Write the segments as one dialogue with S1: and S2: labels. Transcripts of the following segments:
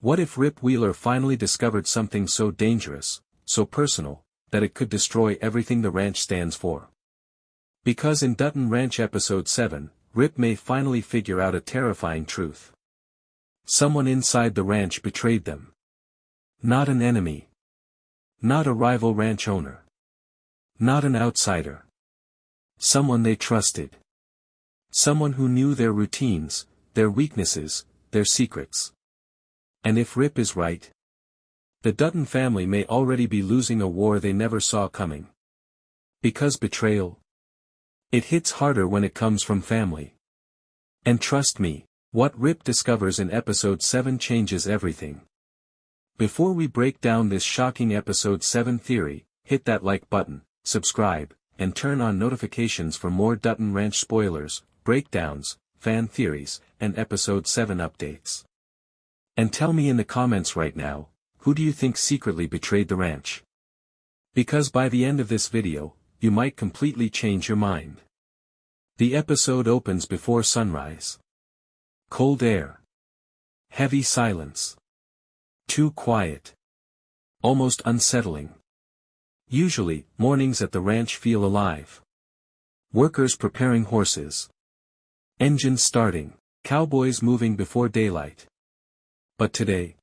S1: What if Rip Wheeler finally discovered something so dangerous, so personal, that it could destroy everything the ranch stands for? Because in Dutton Ranch episode 7, Rip may finally figure out a terrifying truth. Someone inside the ranch betrayed them. Not an enemy. Not a rival ranch owner. Not an outsider. Someone they trusted. Someone who knew their routines, their weaknesses, their secrets. And if Rip is right, the Dutton family may already be losing a war they never saw coming. Because betrayal, it hits harder when it comes from family. And trust me, what Rip discovers in episode 7 changes everything. Before we break down this shocking episode 7 theory, hit that like button, subscribe, and turn on notifications for more Dutton Ranch spoilers, breakdowns, fan theories, and episode 7 updates. And tell me in the comments right now, who do you think secretly betrayed the ranch? Because by the end of this video, you might completely change your mind. The episode opens before sunrise. Cold air. Heavy silence. Too quiet. Almost unsettling. Usually, mornings at the ranch feel alive. Workers preparing horses. Engines starting, cowboys moving before daylight. But today,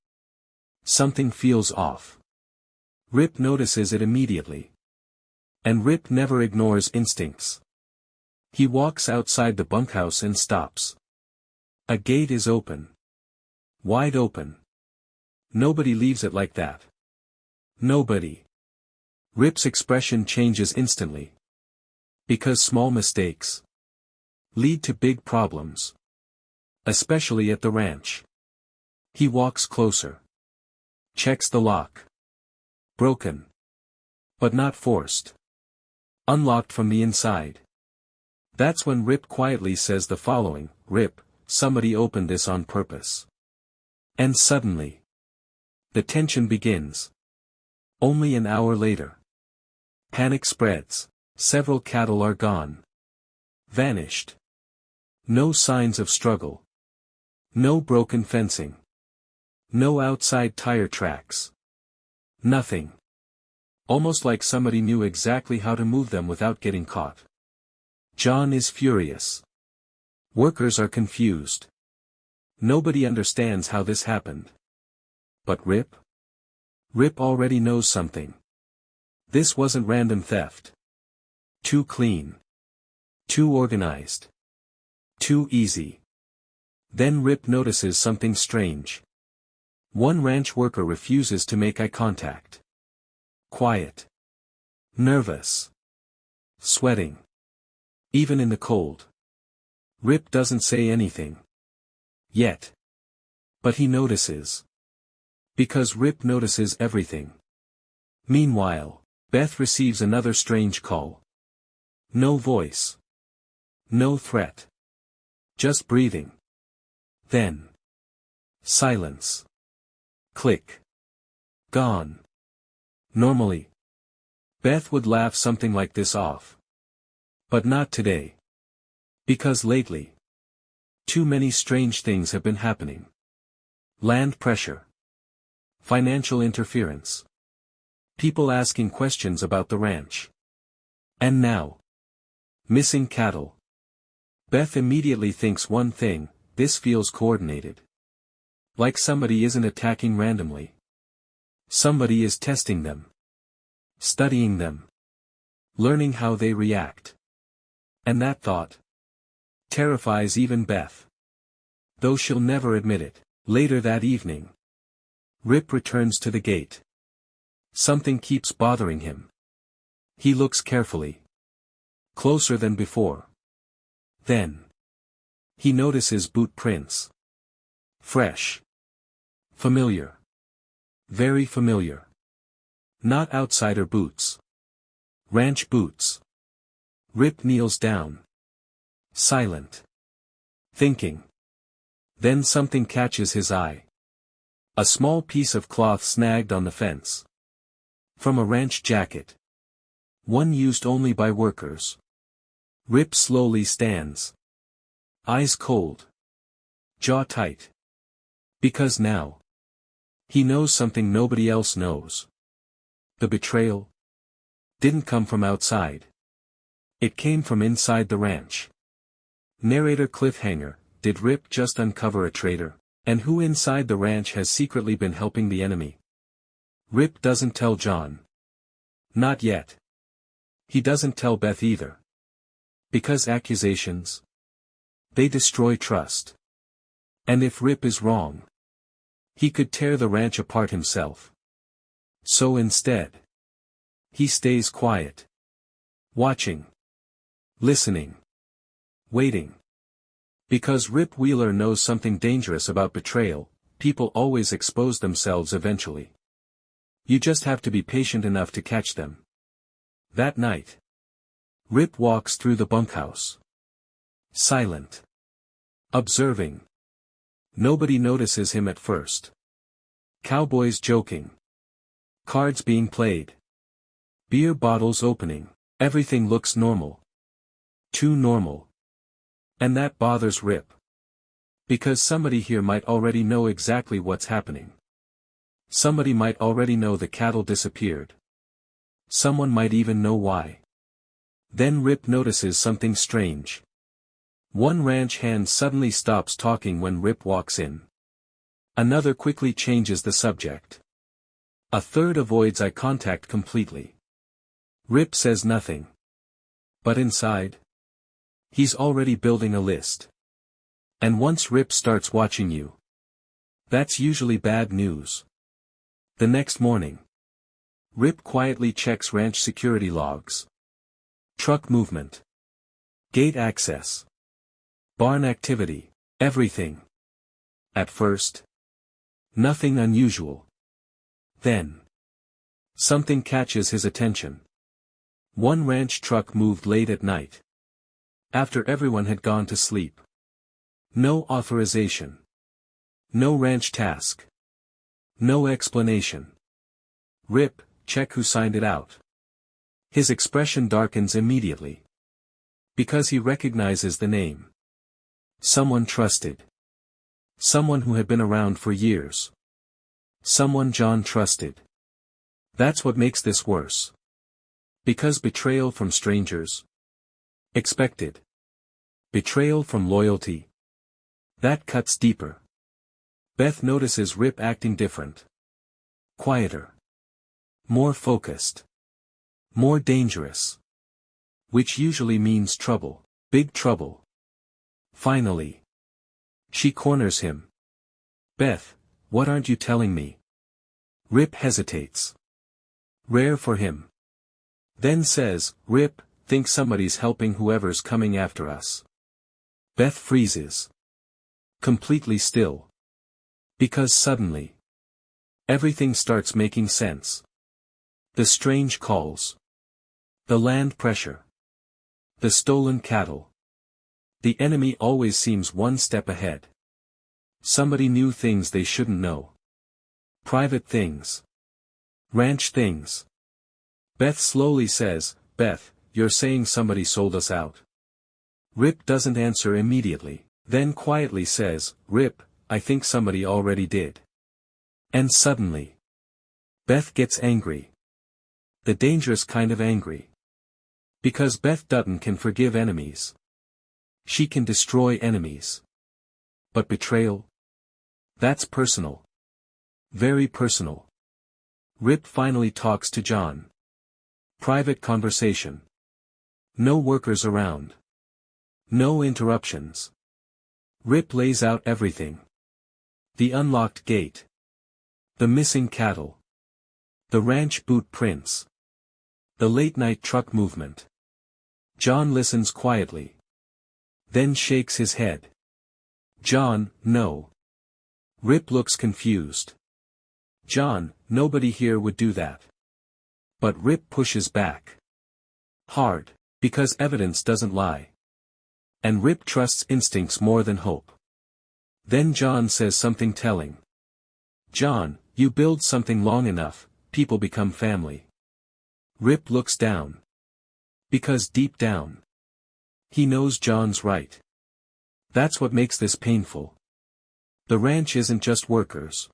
S1: something feels off. Rip notices it immediately. And Rip never ignores instincts. He walks outside the bunkhouse and stops. A gate is open. Wide open. Nobody leaves it like that. Nobody. Rip's expression changes instantly. Because small mistakes lead to big problems. Especially at the ranch. He walks closer. Checks the lock. Broken. But not forced. Unlocked from the inside. That's when Rip quietly says the following, "Rip, somebody opened this on purpose." And suddenly, the tension begins. Only an hour later. Panic spreads. Several cattle are gone. Vanished. No signs of struggle. No broken fencing. No outside tire tracks. Nothing. Almost like somebody knew exactly how to move them without getting caught. John is furious. Workers are confused. Nobody understands how this happened. But Rip? Rip already knows something. This wasn't random theft. Too clean. Too organized. Too easy. Then Rip notices something strange. One ranch worker refuses to make eye contact. Quiet. Nervous. Sweating. Even in the cold. Rip doesn't say anything. Yet. But he notices. Because Rip notices everything. Meanwhile, Beth receives another strange call. No voice. No threat. Just breathing. Then. Silence. Click. Gone. Normally, Beth would laugh something like this off. But not today. Because lately, too many strange things have been happening. Land pressure. Financial interference. People asking questions about the ranch. And now, missing cattle. Beth immediately thinks one thing, this feels coordinated. Like somebody isn't attacking randomly. Somebody is testing them. Studying them. Learning how they react. And that thought terrifies even Beth. Though she'll never admit it. Later that evening, Rip returns to the gate. Something keeps bothering him. He looks carefully. Closer than before. Then, he notices boot prints. Fresh. Familiar. Very familiar. Not outsider boots. Ranch boots. Rip kneels down. Silent. Thinking. Then something catches his eye. A small piece of cloth snagged on the fence. From a ranch jacket. One used only by workers. Rip slowly stands. Eyes cold. Jaw tight. Because now, He knows something nobody else knows. The betrayal didn't come from outside. It came from inside the ranch. Narrator cliffhanger, did Rip just uncover a traitor? And who inside the ranch has secretly been helping the enemy? Rip doesn't tell John. Not yet. He doesn't tell Beth either. Because accusations, they destroy trust. And if Rip is wrong, he could tear the ranch apart himself. So instead, he stays quiet. Watching. Listening. Waiting. Because Rip Wheeler knows something dangerous about betrayal, people always expose themselves eventually. You just have to be patient enough to catch them. That night, Rip walks through the bunkhouse. Silent. Observing. Nobody notices him at first. Cowboys joking. Cards being played. Beer bottles opening. Everything looks normal. Too normal. And that bothers Rip. Because somebody here might already know exactly what's happening. Somebody might already know the cattle disappeared. Someone might even know why. Then Rip notices something strange. One ranch hand suddenly stops talking when Rip walks in. Another quickly changes the subject. A third avoids eye contact completely. Rip says nothing. But inside, he's already building a list. And once Rip starts watching you, that's usually bad news. The next morning, Rip quietly checks ranch security logs. Truck movement. Gate access. Barn activity. Everything. At first, nothing unusual. Then, something catches his attention. One ranch truck moved late at night. After everyone had gone to sleep. No authorization. No ranch task. No explanation. Rip, check who signed it out. His expression darkens immediately. Because he recognizes the name. Someone trusted. Someone who had been around for years. Someone John trusted. That's what makes this worse. Because betrayal from strangers. Expected. Betrayal from loyalty. That cuts deeper. Beth notices Rip acting different. Quieter. More focused. More dangerous. Which usually means trouble. Big trouble. Finally. She corners him. Beth, what aren't you telling me? Rip hesitates. Rare for him. Then says, Rip, think somebody's helping whoever's coming after us. Beth freezes. Completely still. Because suddenly, everything starts making sense. The strange calls. The land pressure. The stolen cattle. The enemy always seems one step ahead. Somebody knew things they shouldn't know. Private things. Ranch things. Beth slowly says, Beth, you're saying somebody sold us out. Rip doesn't answer immediately, then quietly says, Rip, I think somebody already did. And suddenly, Beth gets angry. The dangerous kind of angry. Because Beth Dutton can forgive enemies. She can destroy enemies. But betrayal? That's personal. Very personal. Rip finally talks to John. Private conversation. No workers around. No interruptions. Rip lays out everything. The unlocked gate. The missing cattle. The ranch boot prints. The late-night truck movement. John listens quietly. Then shakes his head. John, no. Rip looks confused. John, nobody here would do that. But Rip pushes back. Hard, because evidence doesn't lie. And Rip trusts instincts more than hope. Then John says something telling. John, you build something long enough, people become family. Rip looks down. Because deep down, he knows John's right. That's what makes this painful. The ranch isn't just workers.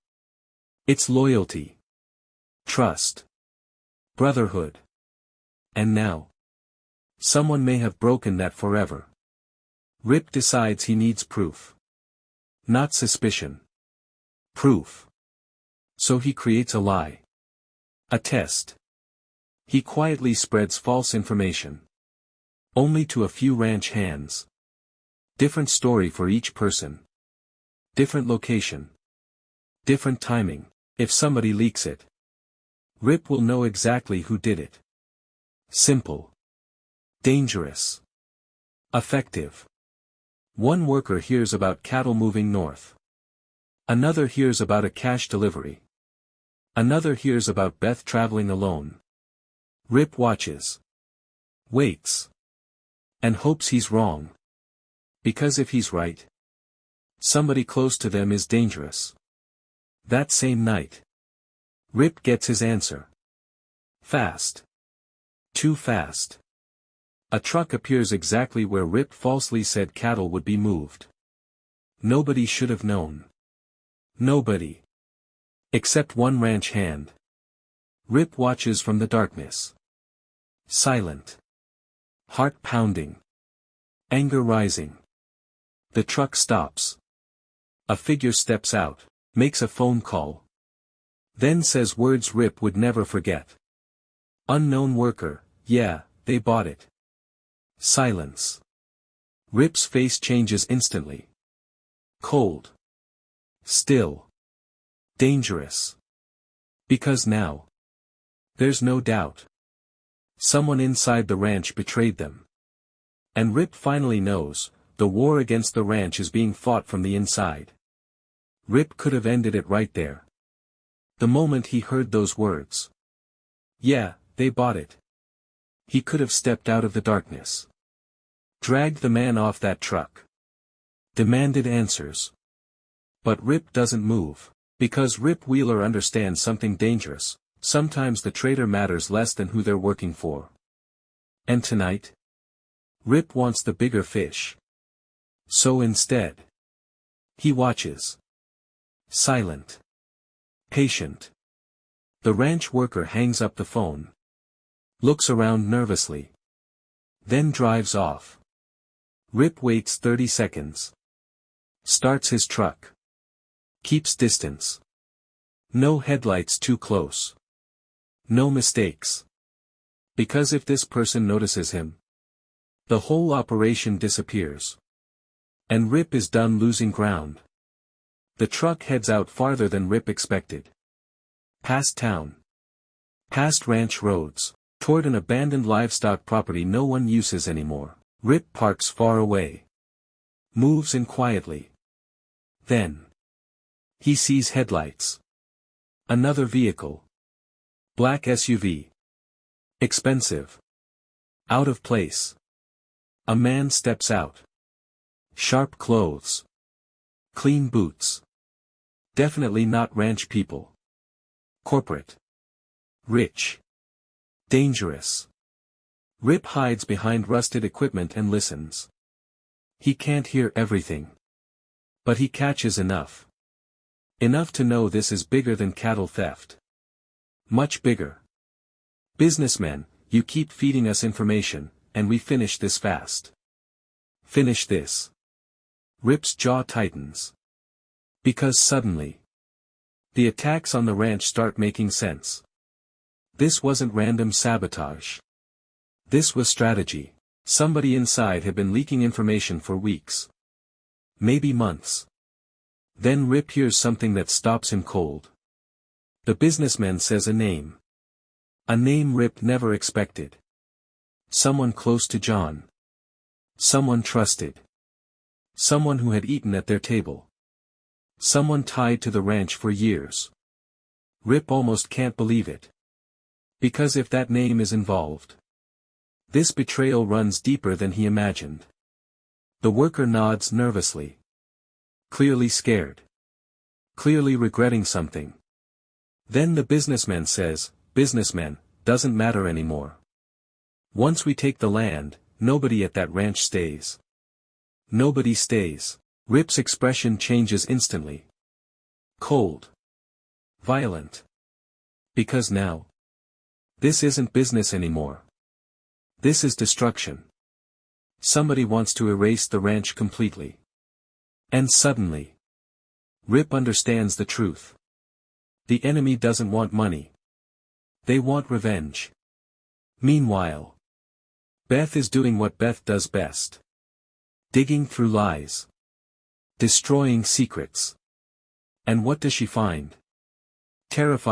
S1: It's loyalty. Trust. Brotherhood. And now, someone may have broken that forever. Rip decides he needs proof. Not suspicion. Proof. So he creates a lie. A test. He quietly spreads false information. Only to a few ranch hands. Different story for each person. Different location. Different timing. If somebody leaks it, Rip will know exactly who did it. Simple. Dangerous. Effective. One worker hears about cattle moving north. Another hears about a cash delivery. Another hears about Beth traveling alone. Rip watches. Waits. And hopes he's wrong. Because if he's right, somebody close to them is dangerous. That same night, Rip gets his answer. Fast. Too fast. A truck appears exactly where Rip falsely said cattle would be moved. Nobody should have known. Nobody. Except one ranch hand. Rip watches from the darkness. Silent. Heart pounding. Anger rising. The truck stops. A figure steps out, makes a phone call. Then says words Rip would never forget. Unknown worker, yeah, they bought it. Silence. Rip's face changes instantly. Cold. Still. Dangerous. Because now, there's no doubt. Someone inside the ranch betrayed them. And Rip finally knows, the war against the ranch is being fought from the inside. Rip could have ended it right there. The moment he heard those words. Yeah, they bought it. He could have stepped out of the darkness. Dragged the man off that truck. Demanded answers. But Rip doesn't move. Because Rip Wheeler understands something dangerous. Sometimes the traitor matters less than who they're working for. And tonight? Rip wants the bigger fish. So instead, he watches. Silent. Patient. The ranch worker hangs up the phone. Looks around nervously. Then drives off. Rip waits 30 seconds. Starts his truck. Keeps distance. No headlights too close. No mistakes. Because if this person notices him, the whole operation disappears. And Rip is done losing ground. The truck heads out farther than Rip expected. Past town. Past ranch roads, toward an abandoned livestock property no one uses anymore. Rip parks far away. Moves in quietly. Then, he sees headlights. Another vehicle. Black SUV. Expensive. Out of place. A man steps out. Sharp clothes. Clean boots. Definitely not ranch people. Corporate. Rich. Dangerous. Rip hides behind rusted equipment and listens. He can't hear everything. But he catches enough. Enough to know this is bigger than cattle theft. Much bigger. Businessmen, you keep feeding us information, and we finish this fast. Finish this. Rip's jaw tightens. Because suddenly, the attacks on the ranch start making sense. This wasn't random sabotage. This was strategy. Somebody inside had been leaking information for weeks. Maybe months. Then Rip hears something that stops him cold. The businessman says a name. A name Rip never expected. Someone close to John. Someone trusted. Someone who had eaten at their table. Someone tied to the ranch for years. Rip almost can't believe it. Because if that name is involved, this betrayal runs deeper than he imagined. The worker nods nervously. Clearly scared. Clearly regretting something. Then the businessman says, "Businessman, doesn't matter anymore. Once we take the land, nobody at that ranch stays. Nobody stays." Rip's expression changes instantly. Cold. Violent. Because now, this isn't business anymore. This is destruction. Somebody wants to erase the ranch completely. And suddenly, Rip understands the truth. The enemy doesn't want money. They want revenge. Meanwhile, Beth is doing what Beth does best. Digging through lies. Destroying secrets. And what does she find? Terrifying.